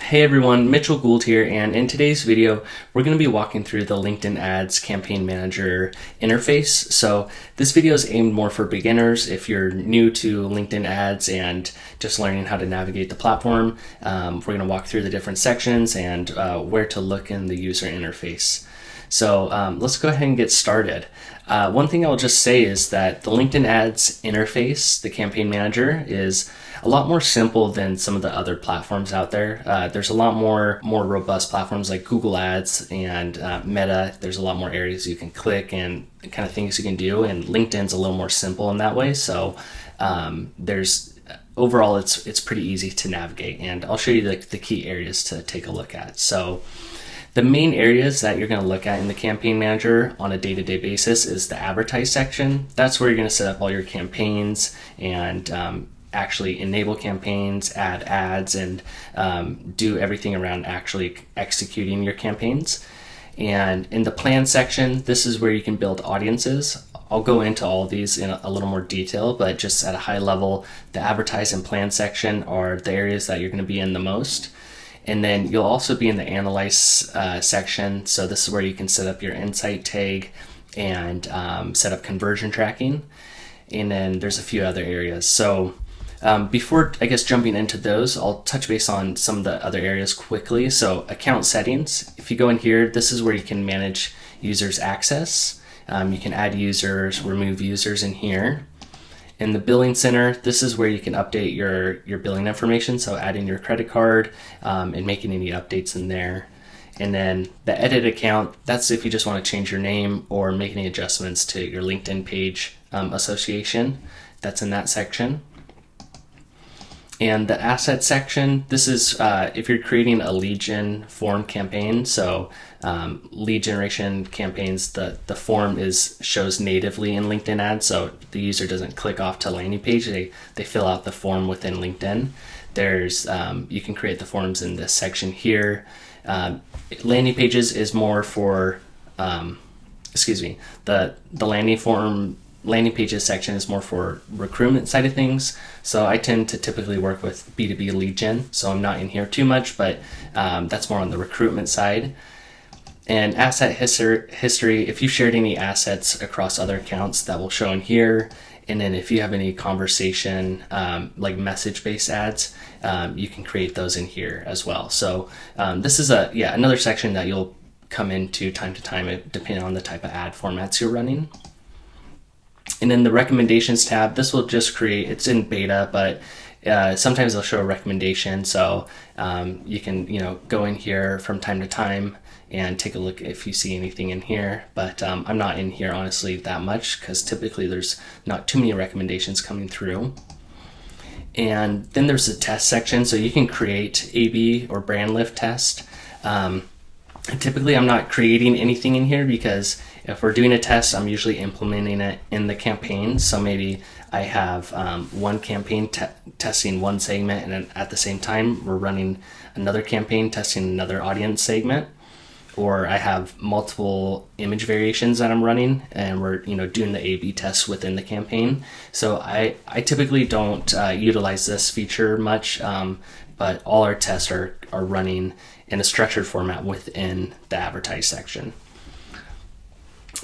Hey everyone, Mitchell Gould here, and in today's video, we're going to be walking through the LinkedIn Ads Campaign Manager interface. So this video is aimed more for beginners. If you're new to LinkedIn Ads and just learning how to navigate the platform, we're going to walk through the different sections and where to look in the user interface. So let's go ahead and get started. One thing I'll just say is that the LinkedIn Ads interface, the Campaign Manager, is a lot more simple than some of the other platforms out there. There's a lot more robust platforms like Google Ads and Meta. There's a lot more areas you can click and kind of things you can do, and LinkedIn's a little more simple in that way. So overall it's pretty easy to navigate, and I'll show you the key areas to take a look at. So the main areas that you're going to look at in the Campaign Manager on a day-to-day basis is the Advertise section. That's where you're going to set up all your campaigns and actually enable campaigns, add ads, and do everything around actually executing your campaigns. And in the Plan section, this is where you can build audiences. I'll go into all of these in a little more detail, but just at a high level, the Advertise and Plan section are the areas that you're going to be in the most. And then you'll also be in the Analyze section. So this is where you can set up your insight tag and set up conversion tracking. And then there's a few other areas. So before, I guess, jumping into those, I'll touch base on some of the other areas quickly. So account settings, if you go in here, this is where you can manage users' access. You can add users, remove users in here. In the Billing Center, this is where you can update your billing information, so adding your credit card and making any updates in there. And then the Edit account, that's if you just want to change your name or make any adjustments to your LinkedIn page association. That's in that section. And the Asset section, this is if you're creating a lead gen form campaign. So lead generation campaigns, the form shows natively in LinkedIn Ads, so the user doesn't click off to landing page. They fill out the form within LinkedIn. There's you can create the forms in this section here. Landing pages is more for the landing pages section is more for recruitment side of things. So I tend to typically work with B2B lead gen, so I'm not in here too much, but that's more on the recruitment side. And asset history, if you shared any assets across other accounts, that will show in here. And then if you have any conversation, like message-based ads, you can create those in here as well. So this is another section that you'll come into time to time, depending on the type of ad formats you're running. And then the recommendations tab, this will just create, it's in beta, but sometimes they'll show a recommendation. So you can go in here from time to time and take a look if you see anything in here. But I'm not in here honestly that much, because typically there's not too many recommendations coming through. And then there's the test section, so you can create A/B or brand lift test. Typically I'm not creating anything in here, because if we're doing a test, I'm usually implementing it in the campaign. So maybe I have one campaign testing one segment, and then at the same time we're running another campaign testing another audience segment. Or I have multiple image variations that I'm running, and we're doing the A/B tests within the campaign. So I typically don't utilize this feature much, but all our tests are running in a structured format within the Advertise section.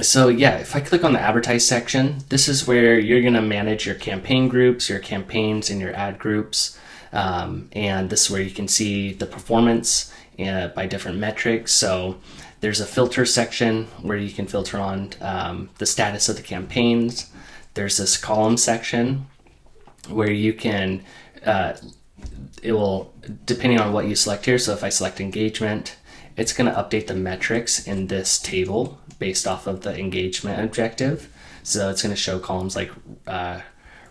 So yeah, if I click on the Advertise section, this is where you're going to manage your campaign groups, your campaigns, and your ad groups. And this is where you can see the performance by different metrics. So there's a filter section where you can filter on the status of the campaigns. There's this column section where you can, it will, depending on what you select here. So if I select engagement, it's going to update the metrics in this table based off of the engagement objective. So it's going to show columns like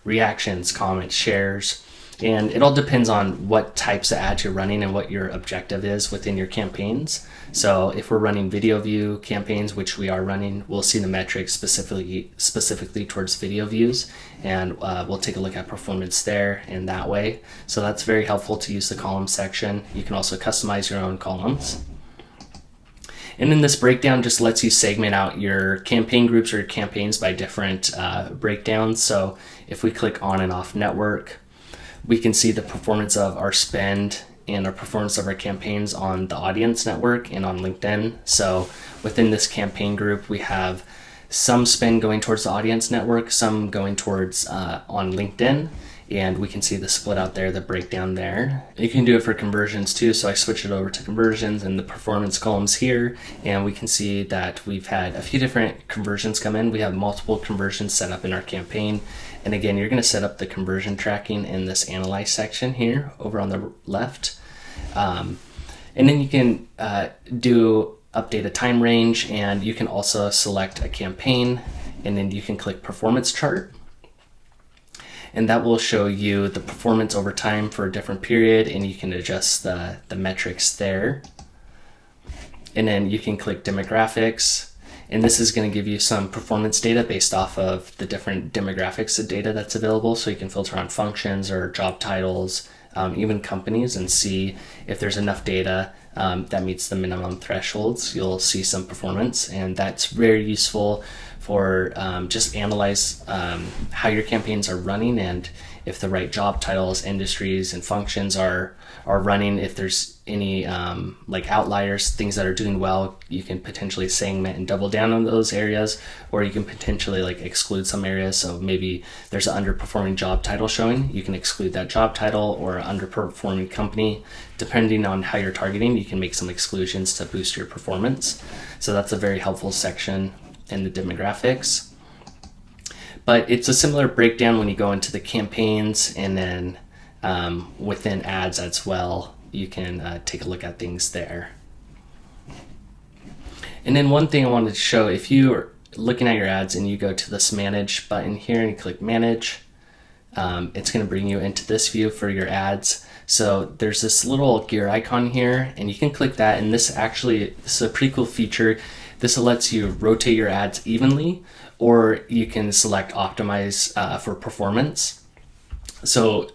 reactions, comments, shares, and it all depends on what types of ads you're running and what your objective is within your campaigns. So if we're running video view campaigns, which we are running, we'll see the metrics specifically towards video views, and we'll take a look at performance there in that way. So that's very helpful to use the column section. You can also customize your own columns. And then this breakdown just lets you segment out your campaign groups or your campaigns by different breakdowns. So if we click on and off network, we can see the performance of our spend and our performance of our campaigns on the audience network and on LinkedIn. So within this campaign group, we have some spend going towards the audience network, some going towards on LinkedIn, and we can see the split out there, the breakdown there. You can do it for conversions too, so I switch it over to conversions and the performance columns here, and we can see that we've had a few different conversions come in. We have multiple conversions set up in our campaign, and again, you're going to set up the conversion tracking in this Analyze section here over on the left, and then you can update a time range, and you can also select a campaign, and then you can click performance chart, and that will show you the performance over time for a different period, and you can adjust the metrics there. And then you can click demographics, and this is going to give you some performance data based off of the different demographics of data that's available, so you can filter on functions or job titles, even companies, and see if there's enough data that meets the minimum thresholds. You'll see some performance, and that's very useful for just analyze how your campaigns are running, and if the right job titles, industries, and functions are running. If there's any like outliers, things that are doing well, you can potentially segment and double down on those areas, or you can potentially like exclude some areas. So maybe there's an underperforming job title showing, you can exclude that job title, or an underperforming company. Depending on how you're targeting, you can make some exclusions to boost your performance. So that's a very helpful section in the demographics. But it's a similar breakdown when you go into the campaigns, and then within ads as well, you can take a look at things there. And then one thing I wanted to show, if you are looking at your ads and you go to this manage button here and you click manage, it's going to bring you into this view for your ads. So there's this little gear icon here, and you can click that, and this is a pretty cool feature. This lets you rotate your ads evenly, or you can select optimize for performance. So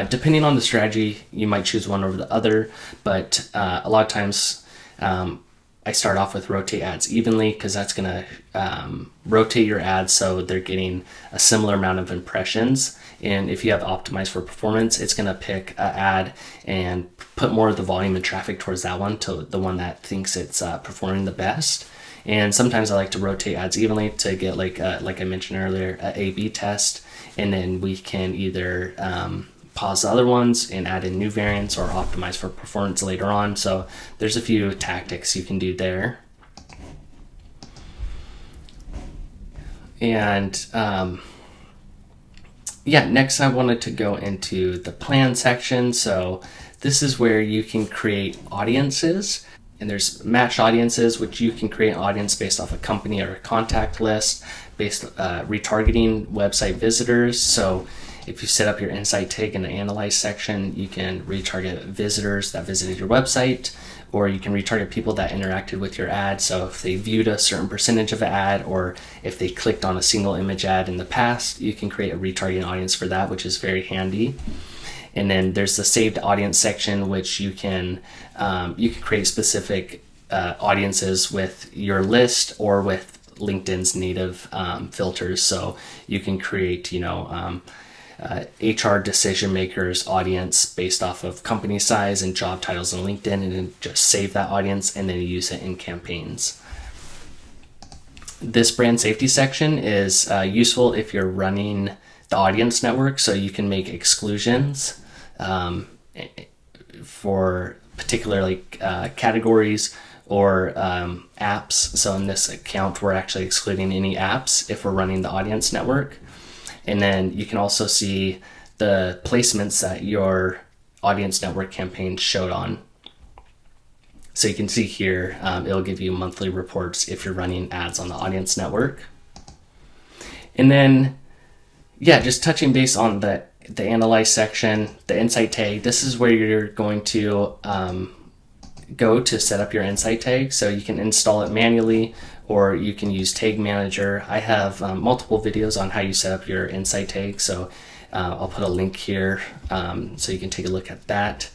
depending on the strategy, you might choose one over the other, but a lot of times I start off with rotate ads evenly, because that's going to rotate your ads so they're getting a similar amount of impressions. And if you have optimized for performance, it's going to pick an ad and put more of the volume and traffic towards that one, to the one that thinks it's performing the best. And sometimes I like to rotate ads evenly to get like I mentioned earlier, an A/B test, and then we can either pause the other ones and add in new variants, or optimize for performance later on. So there's a few tactics you can do there. And next I wanted to go into the plan section. So this is where you can create audiences. And there's match audiences, which you can create an audience based off a company or a contact list, based retargeting website visitors. So if you set up your insight tag in the analyze section, you can retarget visitors that visited your website, or you can retarget people that interacted with your ad. So if they viewed a certain percentage of an ad, or if they clicked on a single image ad in the past, you can create a retargeting audience for that, which is very handy. And then there's the saved audience section, which you can create specific audiences with your list or with LinkedIn's native filters. So you can create, HR decision makers audience based off of company size and job titles on LinkedIn, and then just save that audience and then use it in campaigns. This brand safety section is useful if you're running the audience network, so you can make exclusions for particular categories or apps. So in this account, we're actually excluding any apps if we're running the audience network. And then you can also see the placements that your audience network campaign showed on. So you can see here, it'll give you monthly reports if you're running ads on the audience network. And then, just touching base on the analyze section, the insight tag, this is where you're going to go to set up your insight tag. So you can install it manually, or you can use Tag Manager. I have multiple videos on how you set up your insight tag, so I'll put a link here so you can take a look at that.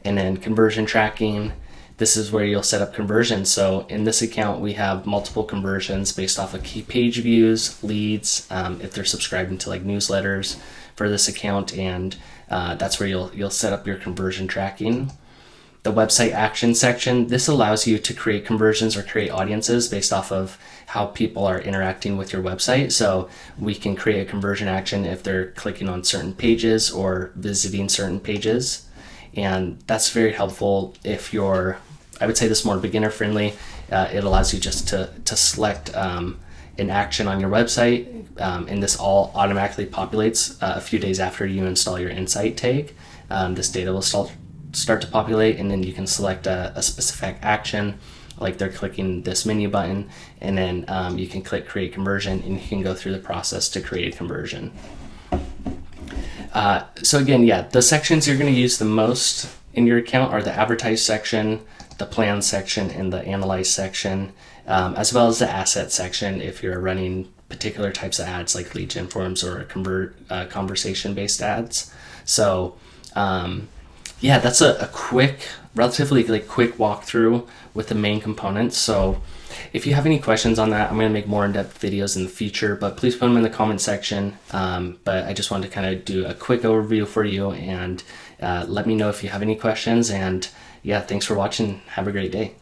And then conversion tracking, this is where you'll set up conversions. So in this account, we have multiple conversions based off of key page views, leads, if they're subscribing to newsletters for this account, and that's where you'll set up your conversion tracking. the website action section, this allows you to create conversions or create audiences based off of how people are interacting with your website. So we can create a conversion action if they're clicking on certain pages or visiting certain pages. And that's very helpful if you're, I would say this more beginner friendly. It allows you just to select an action on your website, and this all automatically populates a few days after you install your insight tag. This data will start to populate, and then you can select a specific action, like they're clicking this menu button, and then you can click create conversion, and you can go through the process to create a conversion. So again, yeah, the sections you're going to use the most in your account are the advertise section, the plan section, and the analyze section, as well as the asset section if you're running particular types of ads like lead gen forms or conversation-based ads. So yeah, that's a quick, relatively quick walkthrough with the main components. So if you have any questions on that, I'm going to make more in-depth videos in the future, but please put them in the comment section. But I just wanted to kind of do a quick overview for you, and let me know if you have any questions. And yeah, thanks for watching. Have a great day.